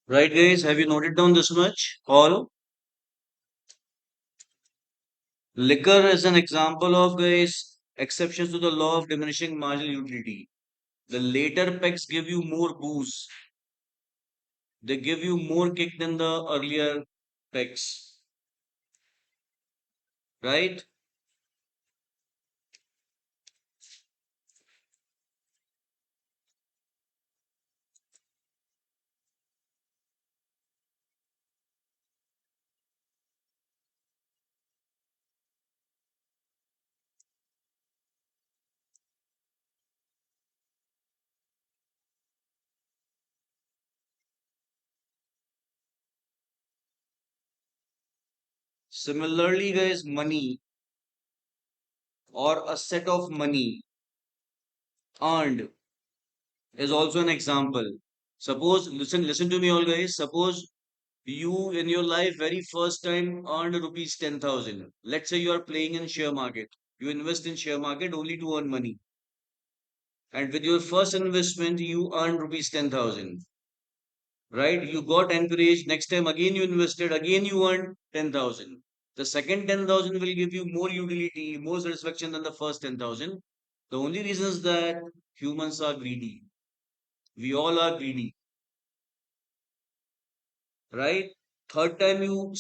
Right, guys, have you noted down this much? All liquor is an example of, guys, exceptions to the law of diminishing marginal utility. The later packs give you more booze, they give you more kick than the earlier packs, right? Similarly, guys, money or a set of money earned is also an example. Suppose, listen to me, all guys. Suppose you in your life very first time earned rupees 10,000. Let's say you are playing in share market. You invest in share market only to earn money. And with your first investment, you earned rupees 10,000. Right? You got encouraged. Next time again you invested, again you earned 10,000. The second 10,000 will give you more utility, more satisfaction than the first 10,000. The only reason is that humans are greedy. We all are greedy, right? Third time you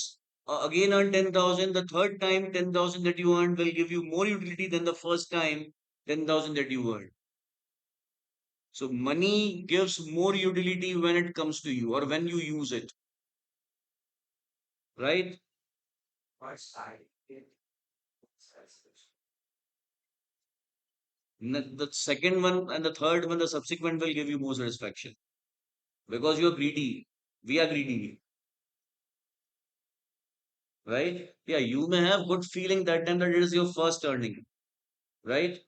again earn 10,000. The third time 10,000 that you earned will give you more utility than the first time 10,000 that you earned. So money gives more utility when it comes to you or when you use it, right? The second one and the third one, the subsequent will give you more satisfaction because you're greedy. We are greedy, right? Yeah, you may have good feeling that time that it is your first earning, right?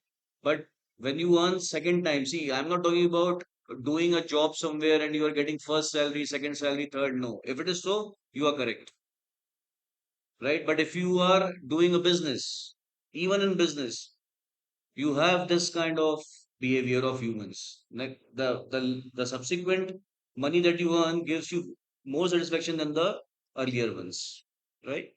But when you earn second time, see, I'm not talking about doing a job somewhere and you are getting first salary, second salary, third. No. If it is so, you are correct, right? But if you are doing a business, even in business, you have this kind of behavior of humans. Like the subsequent money that you earn gives you more satisfaction than the earlier ones, right?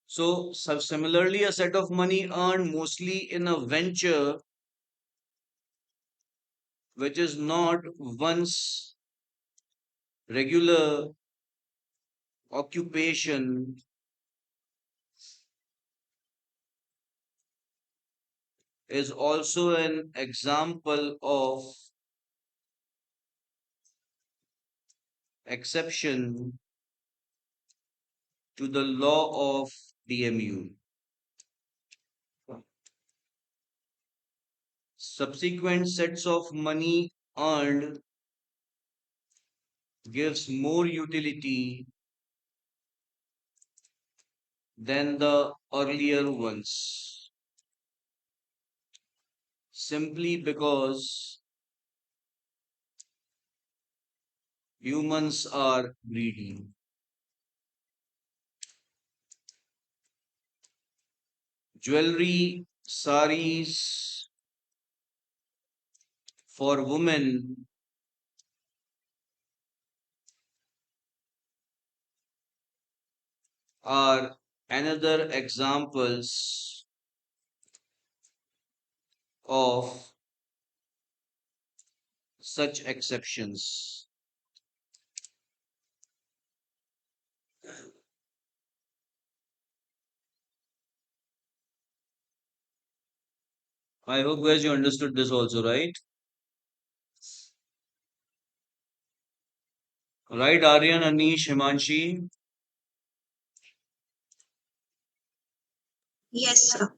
So similarly, a set of money earned mostly in a venture which is not one's regular occupation is also an example of exception to the law of DMU. Subsequent sets of money earned gives more utility than the earlier ones simply because humans are greedy. Jewelry, saris for women are another examples of such exceptions. I hope guys you understood this also, right? Right, Aryan, Anish, Himanshi. Yes, sir.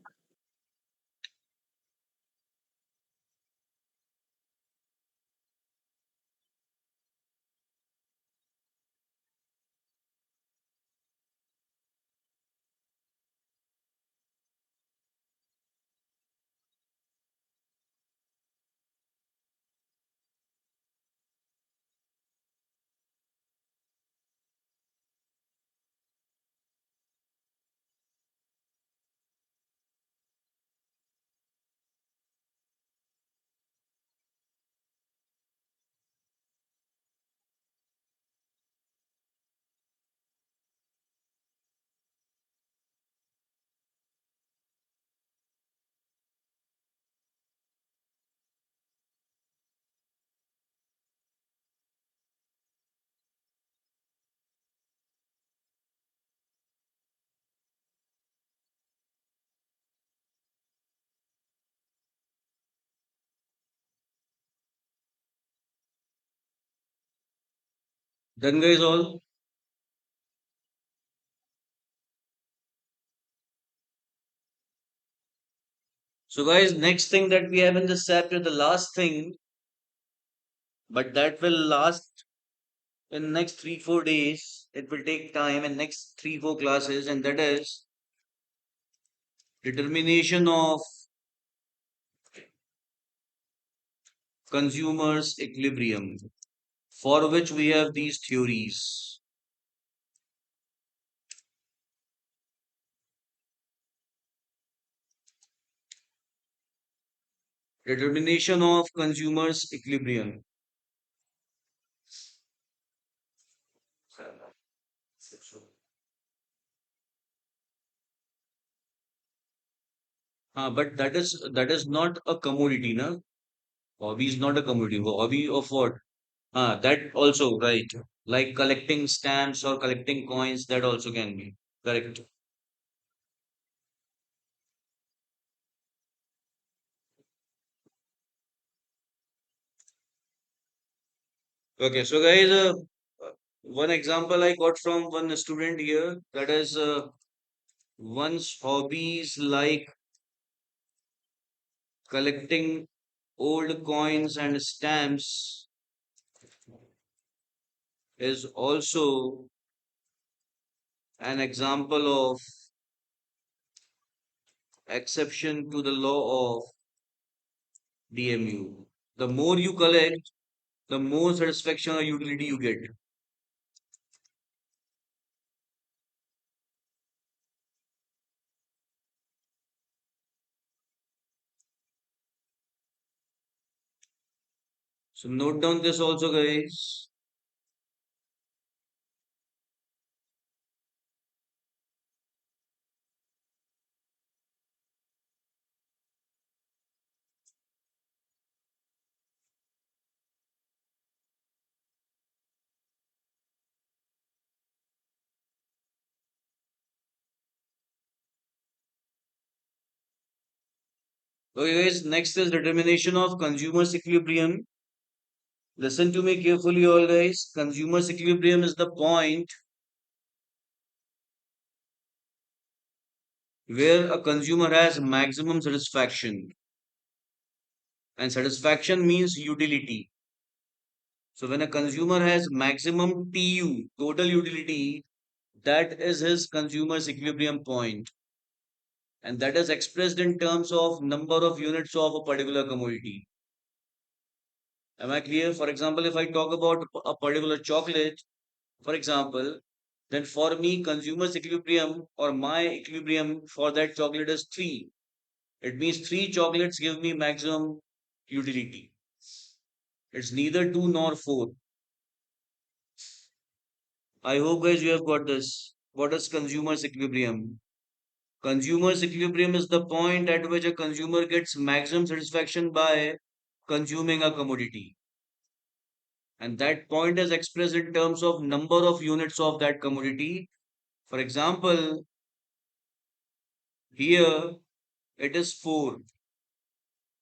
Done, guys, all. So, guys, next thing that we have in this chapter, the last thing, but that will last in next 3 4 days. It will take time in next 3 4 classes, and that is determination of consumers equilibrium, for which we have these theories. Determination of consumers equilibrium. But that is not a commodity, na? Hobby is not a commodity. Hobby of what? That also right. Like collecting stamps or collecting coins, that also can be correct. Okay, so guys, one example I got from one student here, that is one's hobbies like collecting old coins and stamps is also an example of exception to the law of DMU. The more you collect, the more satisfaction or utility you get. So note down this also, guys. Okay, guys, next is determination of consumers equilibrium. Listen to me carefully, all guys. Consumers equilibrium is the point where a consumer has maximum satisfaction. And satisfaction means utility. So when a consumer has maximum TU, total utility, that is his consumer's equilibrium point. And that is expressed in terms of number of units of a particular commodity. Am I clear? For example, if I talk about a particular chocolate, for example, then for me, consumer's equilibrium or my equilibrium for that chocolate is 3. It means 3 chocolates give me maximum utility. It's neither 2 nor 4. I hope guys you have got this. What is consumer's equilibrium? Consumer's equilibrium is the point at which a consumer gets maximum satisfaction by consuming a commodity. And that point is expressed in terms of number of units of that commodity. For example, here it is 4.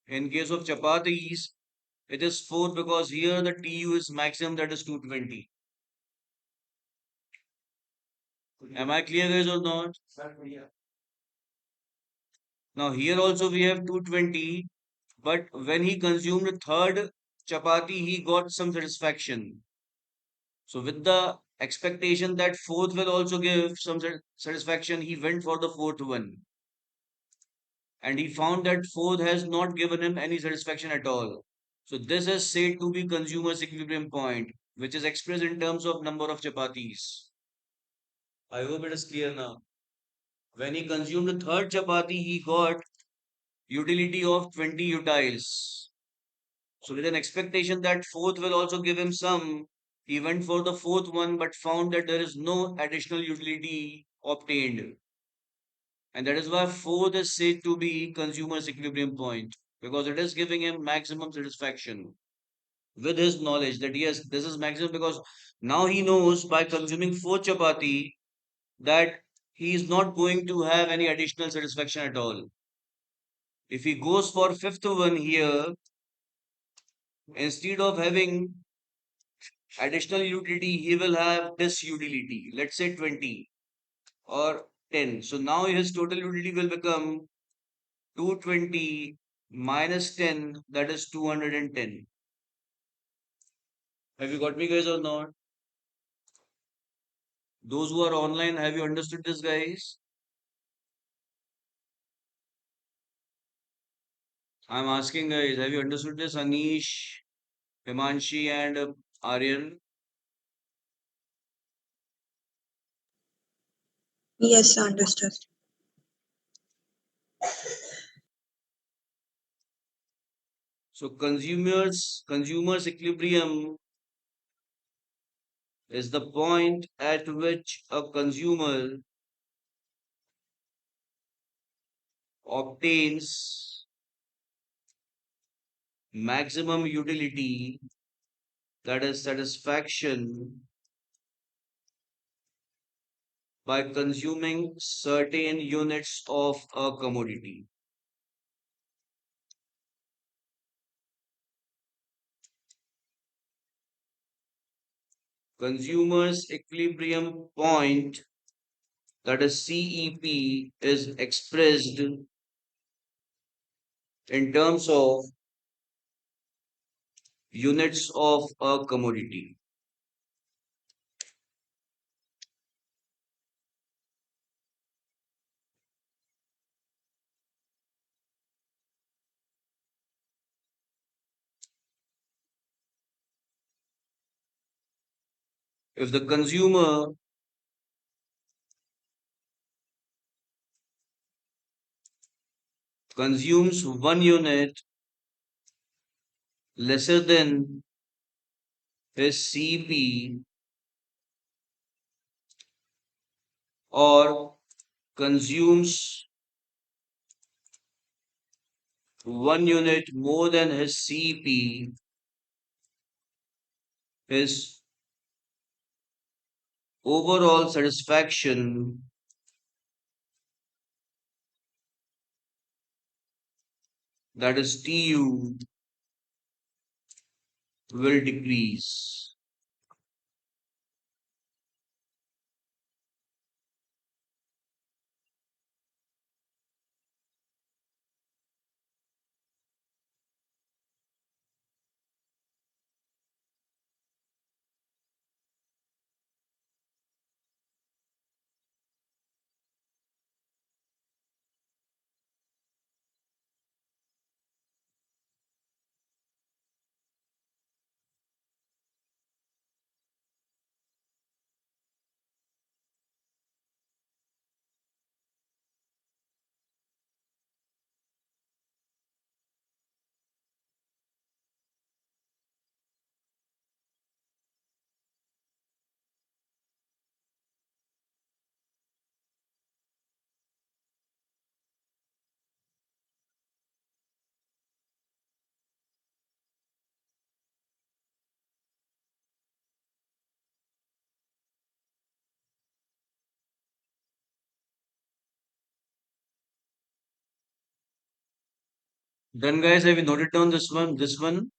In case of chapatis, it is 4 because here the TU is maximum, that is 220. Am I clear guys or not? Now here also we have 220, but when he consumed the third chapati, he got some satisfaction. So with the expectation that fourth will also give some satisfaction, he went for the fourth one. And he found that fourth has not given him any satisfaction at all. So this is said to be consumer's equilibrium point, which is expressed in terms of number of chapatis. I hope it is clear now. When he consumed the third chapati, he got utility of 20 utiles. So with an expectation that fourth will also give him some, he went for the fourth one but found that there is no additional utility obtained. And that is why fourth is said to be consumer's equilibrium point because it is giving him maximum satisfaction with his knowledge that yes, this is maximum because now he knows by consuming four chapati that he is not going to have any additional satisfaction at all. If he goes for fifth one here, instead of having Additional utility, he will have this utility, let's say 20 or 10. So now his total utility will become 220 minus 10, that is 210. Have you got me, guys, or not? Those who are online, have you understood this, guys? I'm asking, guys, have you understood this? Anish, Himanshi, and Aryan. Yes, understood. So consumers equilibrium is the point at which a consumer obtains maximum utility, that is satisfaction, by consuming certain units of a commodity. Consumers equilibrium point, that is CEP, is expressed in terms of units of a commodity. If the consumer consumes 1 unit lesser than his CP, or consumes 1 unit more than his CP, his overall satisfaction, that is TU, will decrease. Then, guys, have you noted down this one? This one?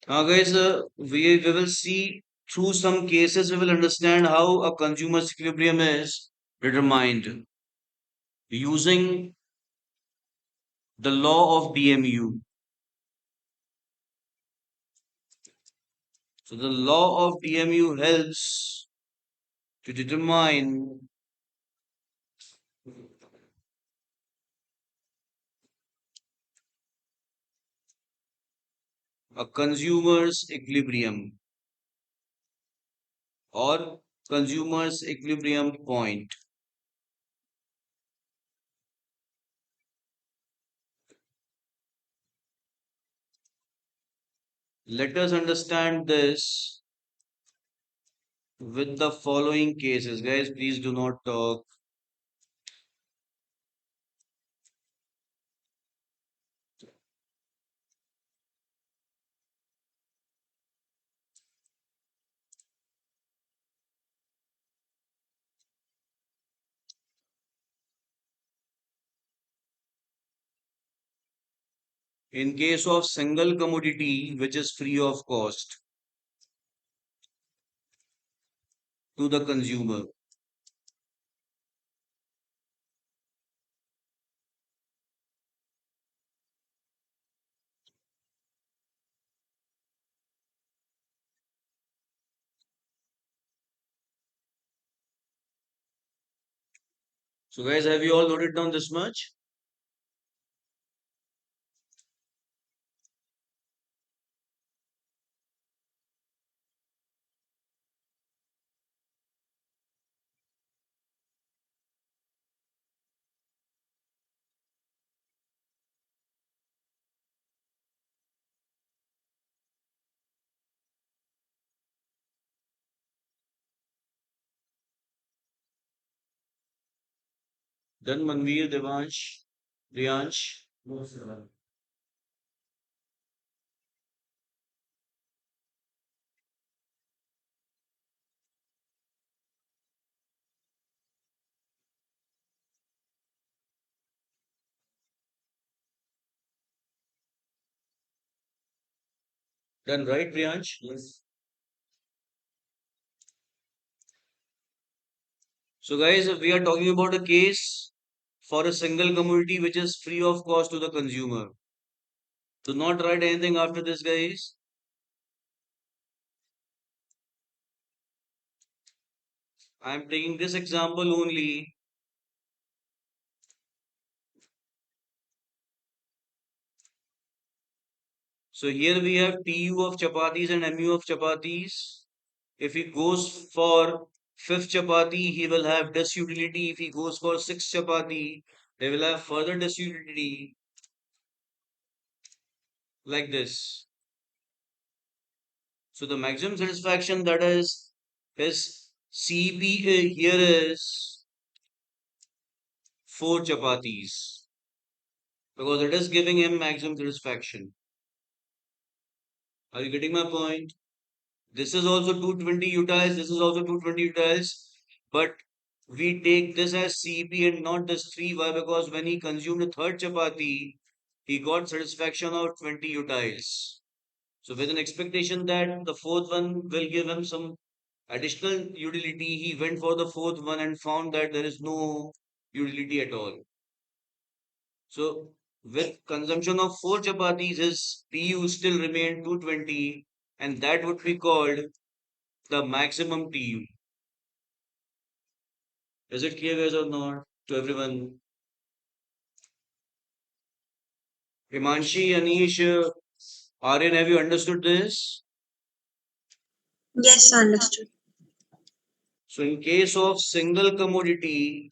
Now, guys, we will see through some cases, we will understand how a consumer's equilibrium is determined using the law of DMU. So, the law of DMU helps to determine a consumer's equilibrium or consumer's equilibrium point. Let us understand this with the following cases. Guys, please do not talk. in case of single commodity which is free of cost to the consumer. So guys, have you all noted down this much? Then Manveer, Devansh, Riyansh. Done right, Riyansh? Yes. So guys, we are talking about a case for a single commodity which is free of cost to the consumer. Do not write anything after this, guys. I am taking this example only. So here we have TU of chapatis and MU of chapatis. If he goes for fifth chapati, he will have disutility. If he goes for sixth chapati, they will have further disutility like this. So the maximum satisfaction, that is his CB here is 4 chapatis because it is giving him maximum satisfaction. Are you getting my point? This is also 220 utiles, this is also 220 utiles, but we take this as CP and not this 3. Why? Because when he consumed a third chapati, he got satisfaction of 20 utiles. So with an expectation that the fourth one will give him some additional utility, he went for the fourth one and found that there is no utility at all. So with consumption of 4 chapatis, his TU still remained 220, and that would be called the maximum TU. Is it clear, guys, or not? To everyone. Himanshi, Anish, Aryan, have you understood this? Yes, understood. So in case of single commodity,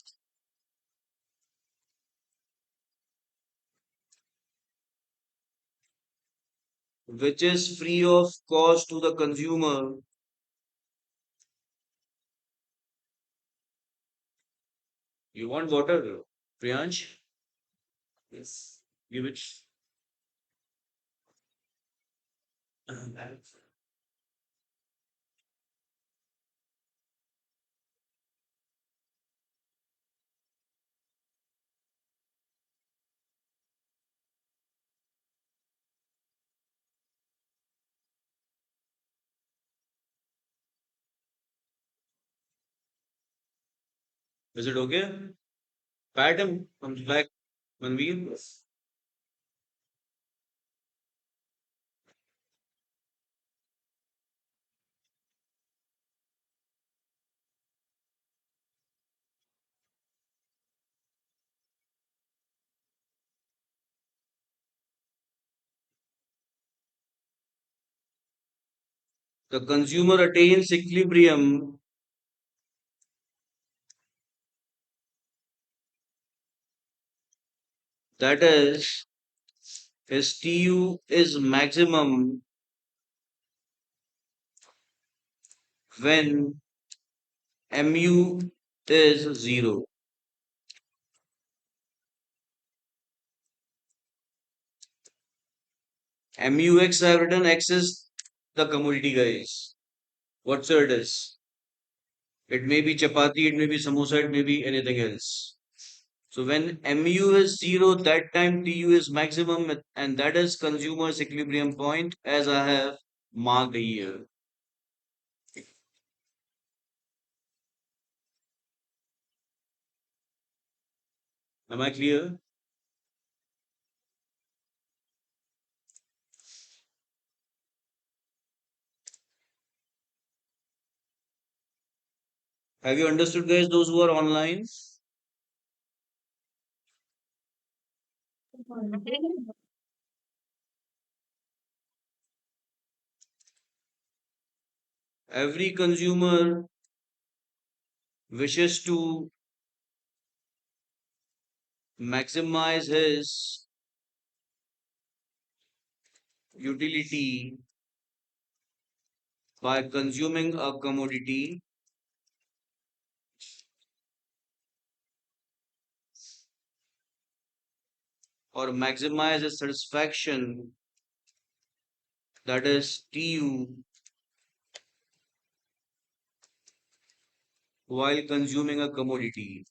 which is free of cost to the consumer, you want water, Priyansh? Yes. Give it. Is it okay? Pat him comes back when we. The consumer attains equilibrium, that is, his TU is maximum when MU is 0. MUX I have written, X is the commodity, guys. Whatsoever it is. It may be chapati, it may be samosa, it may be anything else. So when mu is 0, that time tu is maximum, and that is consumer's equilibrium point, as I have marked here. Am I clear? Have you understood, guys, those who are online? Every consumer wishes to maximize his utility by consuming a commodity or maximize his satisfaction, that is TU, while consuming a commodity.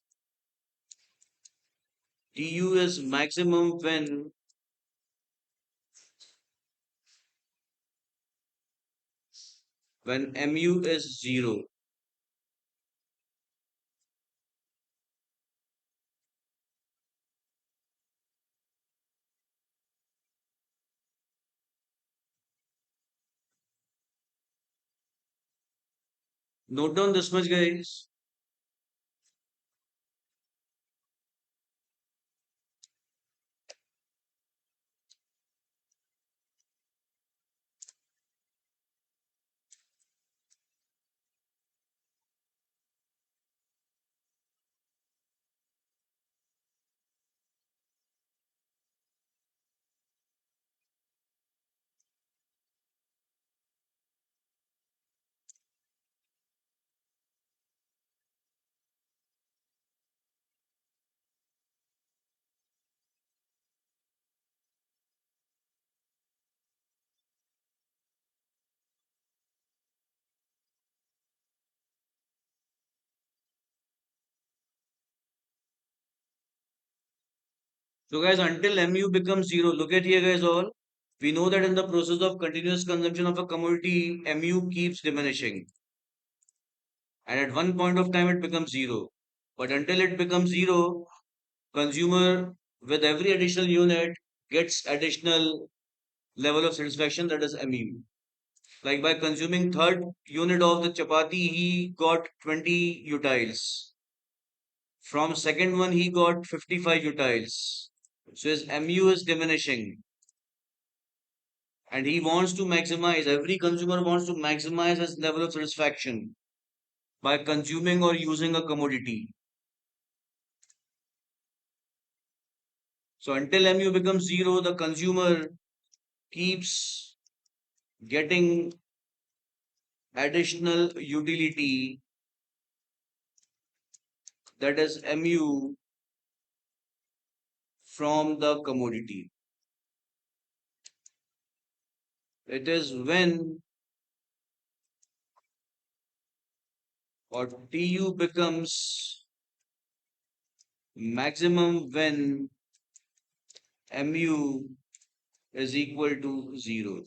TU is maximum when mu is 0. Note down this much, guys. So, guys, until mu becomes 0, look at here, guys, all. We know that in the process of continuous consumption of a commodity, mu keeps diminishing. And at one point of time, it becomes 0. But until it becomes 0, consumer with every additional unit gets additional level of satisfaction, that is mu. Like by consuming third unit of the chapati, he got 20 utiles. From second one, he got 55 utiles. So his mu is diminishing. And he wants to maximize, every consumer wants to maximize his level of satisfaction by consuming or using a commodity. So until mu becomes 0, the consumer keeps getting additional utility, that is mu, from the commodity. It is when or tu becomes maximum when mu is equal to 0.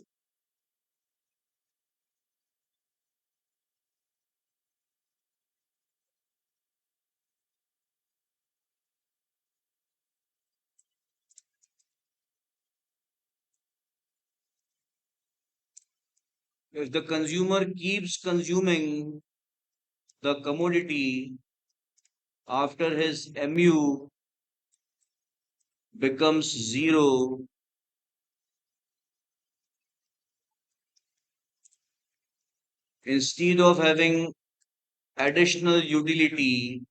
If the consumer keeps consuming the commodity after his mu becomes 0, instead of having additional utility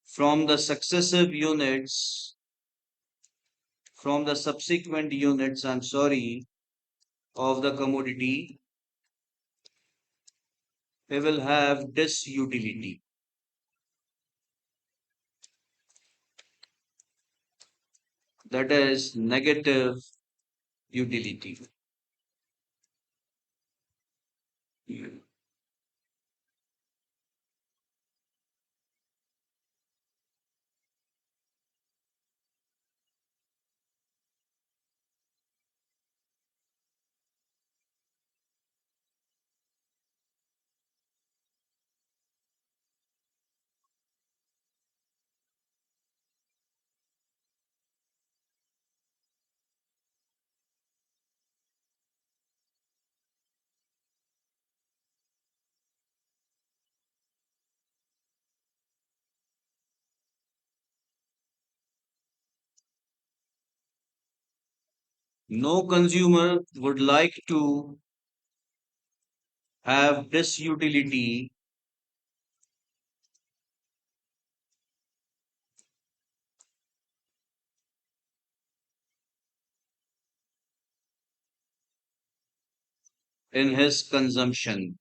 from the successive units, from the subsequent units, I'm sorry, of the commodity, we will have disutility. That is negative utility. No consumer would like to have this utility in his consumption.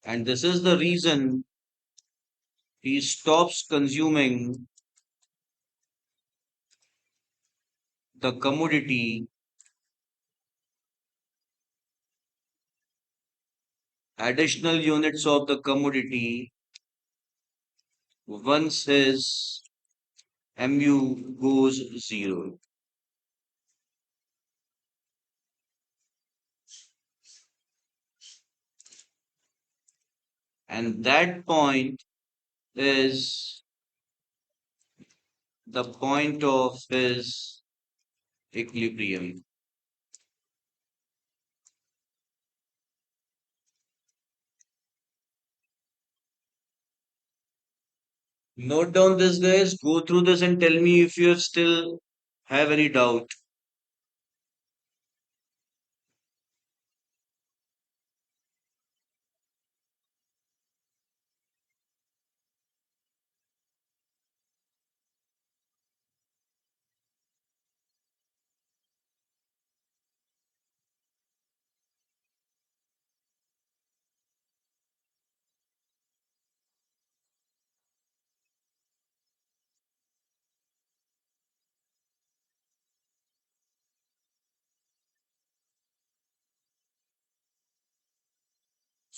And this is the reason he stops consuming the commodity, additional units of the commodity, once his MU goes zero. And that point is the point of his equilibrium. Note down this, guys. Go through this and tell me if you still have any doubt.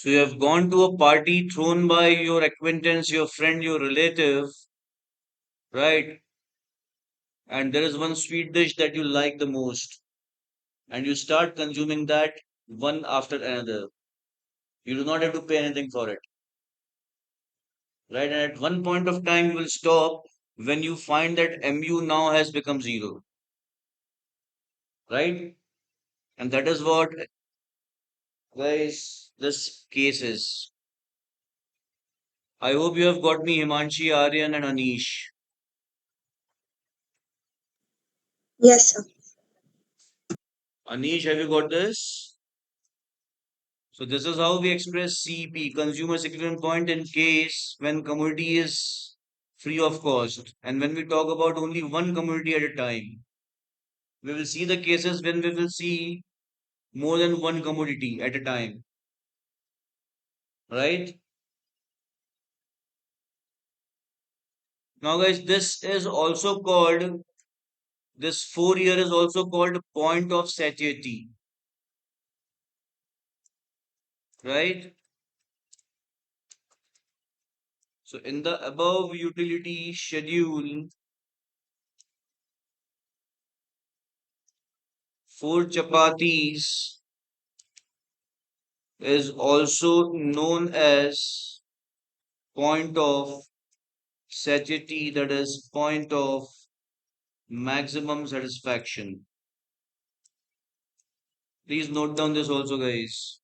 So you have gone to a party thrown by your acquaintance, your friend, your relative, right? And there is one sweet dish that you like the most, and you start consuming that one after another. You do not have to pay anything for it, right? And at one point of time, you will stop when you find that MU now has become zero, right? And that is what, guys, this case is. I hope you have got me, Himanshi, Aryan, and Anish. Yes, sir. Anish, have you got this? So this is how we express CP, consumer equivalent point, in case when commodity is free of cost. And when we talk about only one commodity at a time, we will see the cases when we will see more than one commodity at a time, right? Now, guys, this 4 year is also called point of satiety, right? So in the above utility schedule, 4 chapatis is also known as point of satiety, that is point of maximum satisfaction. Please note down this also, guys.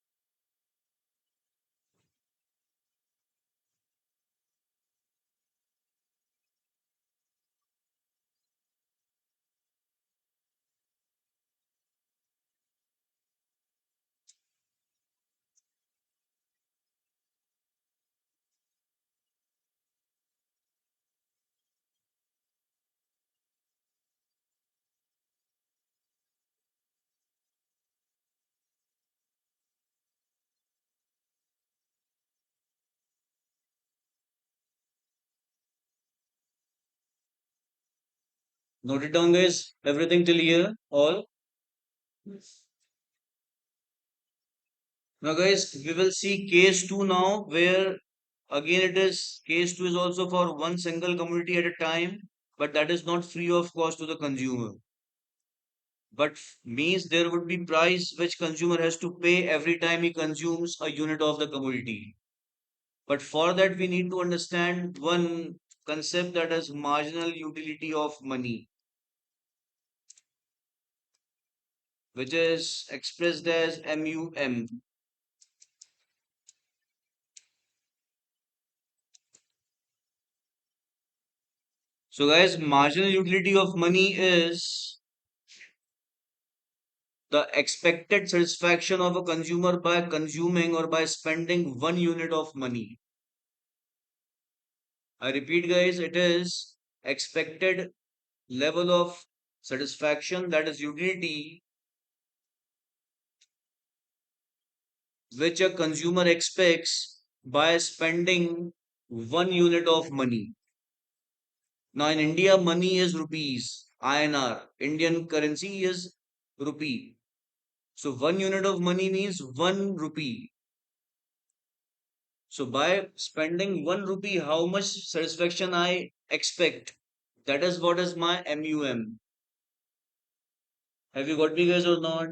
Note it down, guys. Everything till here, all. Now, guys, we will see case 2 now, where again it is case 2 is also for one single commodity at a time, but that is not free of cost to the consumer. But means there would be price which consumer has to pay every time he consumes a unit of the commodity. But for that, we need to understand one concept, that is marginal utility of money, which is expressed as MUM. So guys, marginal utility of money is the expected satisfaction of a consumer by consuming or by spending 1 unit of money. I repeat guys, it is expected level of satisfaction, that is utility, which a consumer expects by spending 1 unit of money. Now in India, money is rupees, INR. Indian currency is rupee. So 1 unit of money means 1 rupee. So by spending 1 rupee, how much satisfaction I expect? That is what is my MUM. Have you got me guys or not?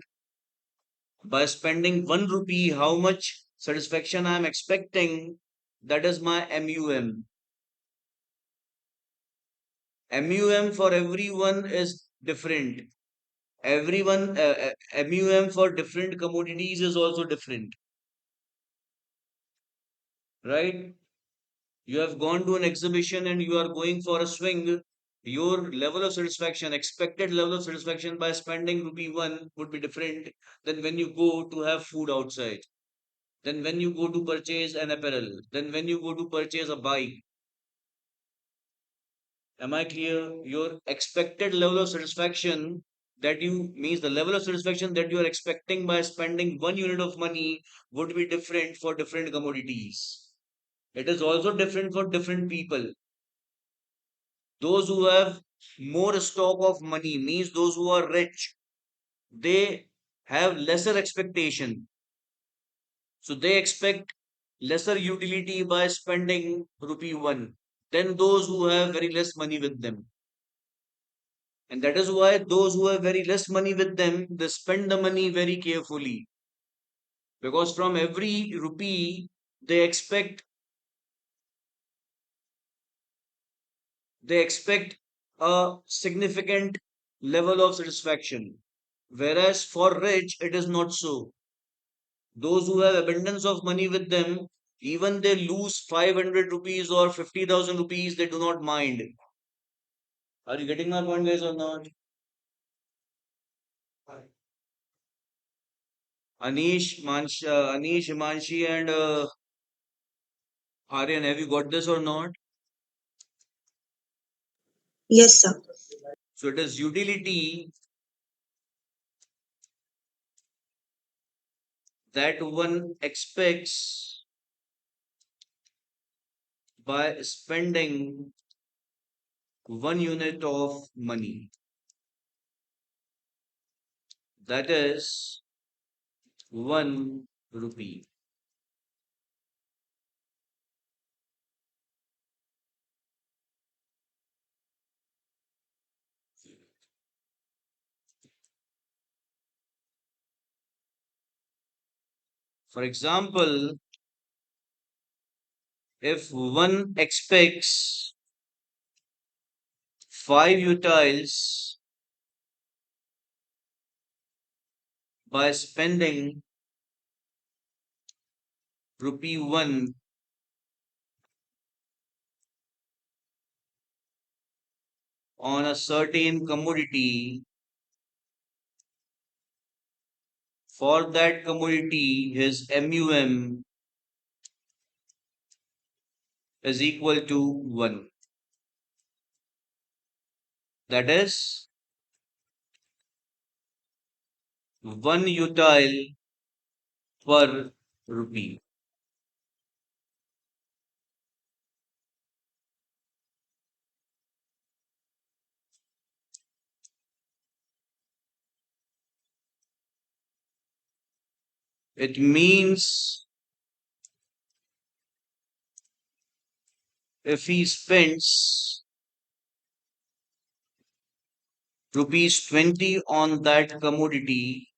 By spending 1 rupee, how much satisfaction I am expecting? That is my MUM. MUM for everyone is different. Everyone, MUM for different commodities is also different, right? You have gone to an exhibition and you are going for a swing. Your level of satisfaction, expected level of satisfaction by spending rupee one would be different than when you go to have food outside, then when you go to purchase an apparel, then when you go to purchase a bike. Am I clear? Your expected level of satisfaction, that you means the level of satisfaction that you are expecting by spending 1 unit of money would be different for different commodities. It is also different for different people. Those who have more stock of money means those who are rich, they have lesser expectation. So they expect lesser utility by spending rupee one than those who have very less money with them. And that is why those who have very less money with them, they spend the money very carefully. Because from every rupee, they expect they expect a significant level of satisfaction. Whereas for rich, it is not so. Those who have abundance of money with them, even they lose 500 rupees or 50,000 rupees, they do not mind. Are you getting my point, guys, or not? Anish, Himanshi, and Aryan, have you got this or not? Yes, sir. So it is utility that one expects by spending 1 unit of money. That is 1 rupee. For example, if one expects 5 utils by spending rupee one on a certain commodity, for that commodity, his MUM is equal to 1. That is 1 util per rupee. It means if he spends rupees 20 on that commodity,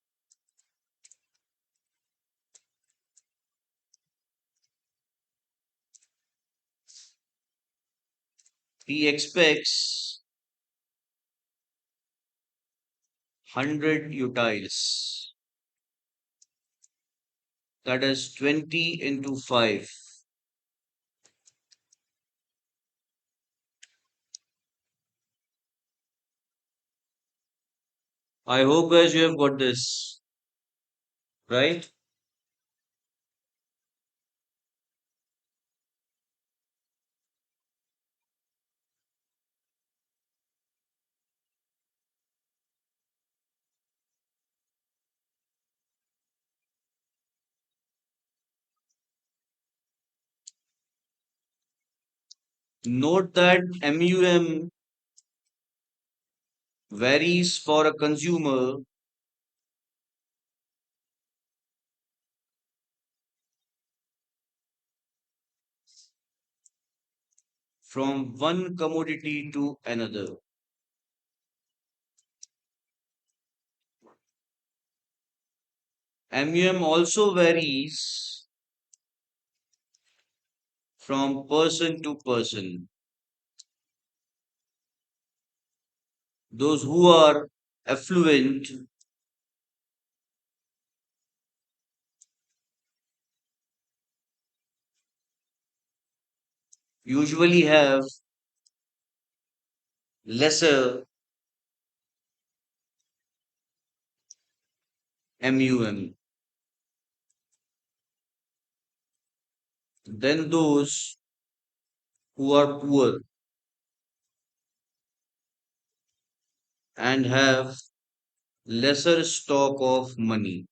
he expects 100 utils. That is 20 into 5. I hope guys you have got this, right? Note that MUM varies for a consumer from one commodity to another. MUM also varies from person to person. Those who are affluent usually have lesser MUM than those who are poor and have lesser stock of money.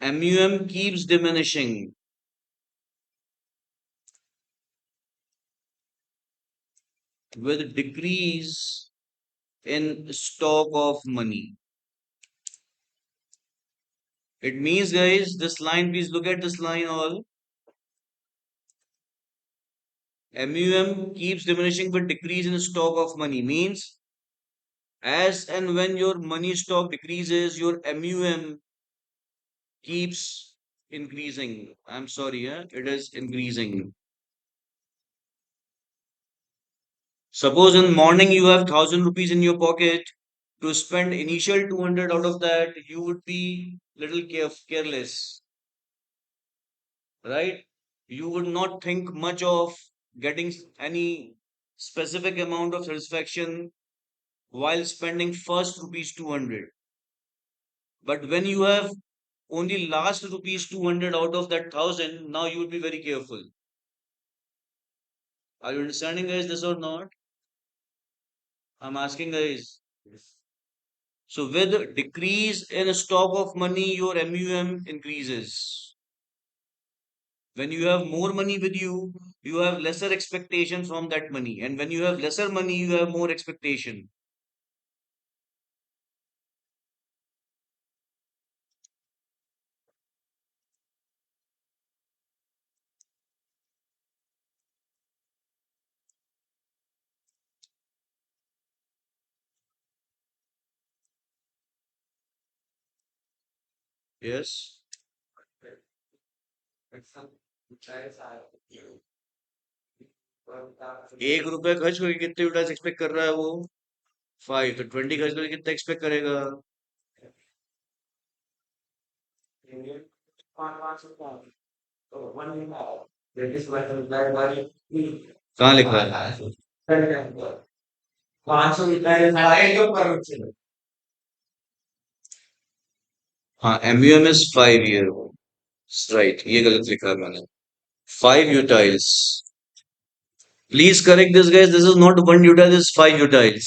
MUM keeps diminishing with decrease in stock of money. It means, guys, this line, please look at this line all. MUM keeps diminishing with decrease in stock of money. Means, as and when your money stock decreases, your MUM keeps increasing. I'm sorry, it is increasing. Suppose in morning you have 1,000 rupees in your pocket to spend initial 200 out of that, you would be little careless, right? You would not think much of getting any specific amount of satisfaction while spending first rupees 200. But when you have only last rupees 200 out of that 1,000, now you would be very careful. Are you understanding, guys, this or not? I'm asking, guys. So with decrease in stock of money, your MUM increases. When you have more money with you, you have lesser expectation from that money. And when you have lesser money, you have more expectation. Yes. 1 रुपया खर्च करके कितने utilise expect कर रहा है वो 5 तो 20 खर्च करके कितना एक्सपेक्ट करेगा कहाँ लिखा है 500 हाँ MUM is 5 year राइट ये गलत लिखा है मैंने 5 utils please correct this guys this is not 1 util this is 5 utils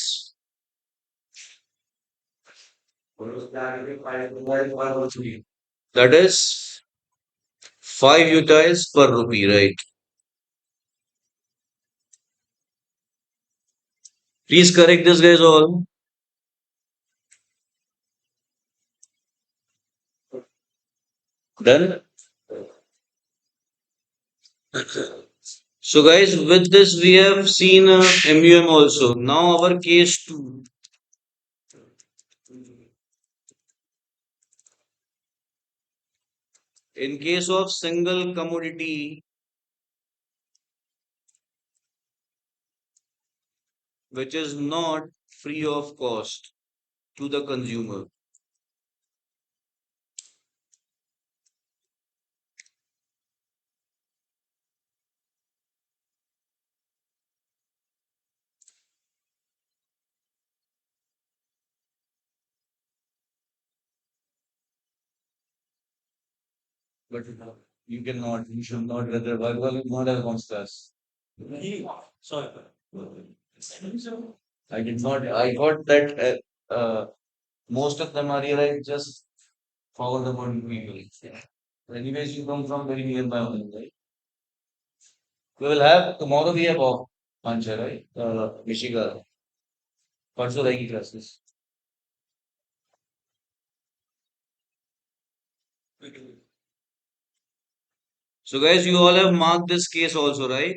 that is 5 utils per rupee right please correct this guys all done so guys with this we have seen MUM also now our case 2 in case of single commodity which is not free of cost to the consumer. But you cannot, you should not, whether why will not have accounts class. Sorry. I did not, I got that most of them are here, I just forgot about people. Anyways, you come from very nearby only, right? We will have, tomorrow we have off, Pancha, right? Michigan. परसों रहेगी classes. So guys, you all have marked this case also, right?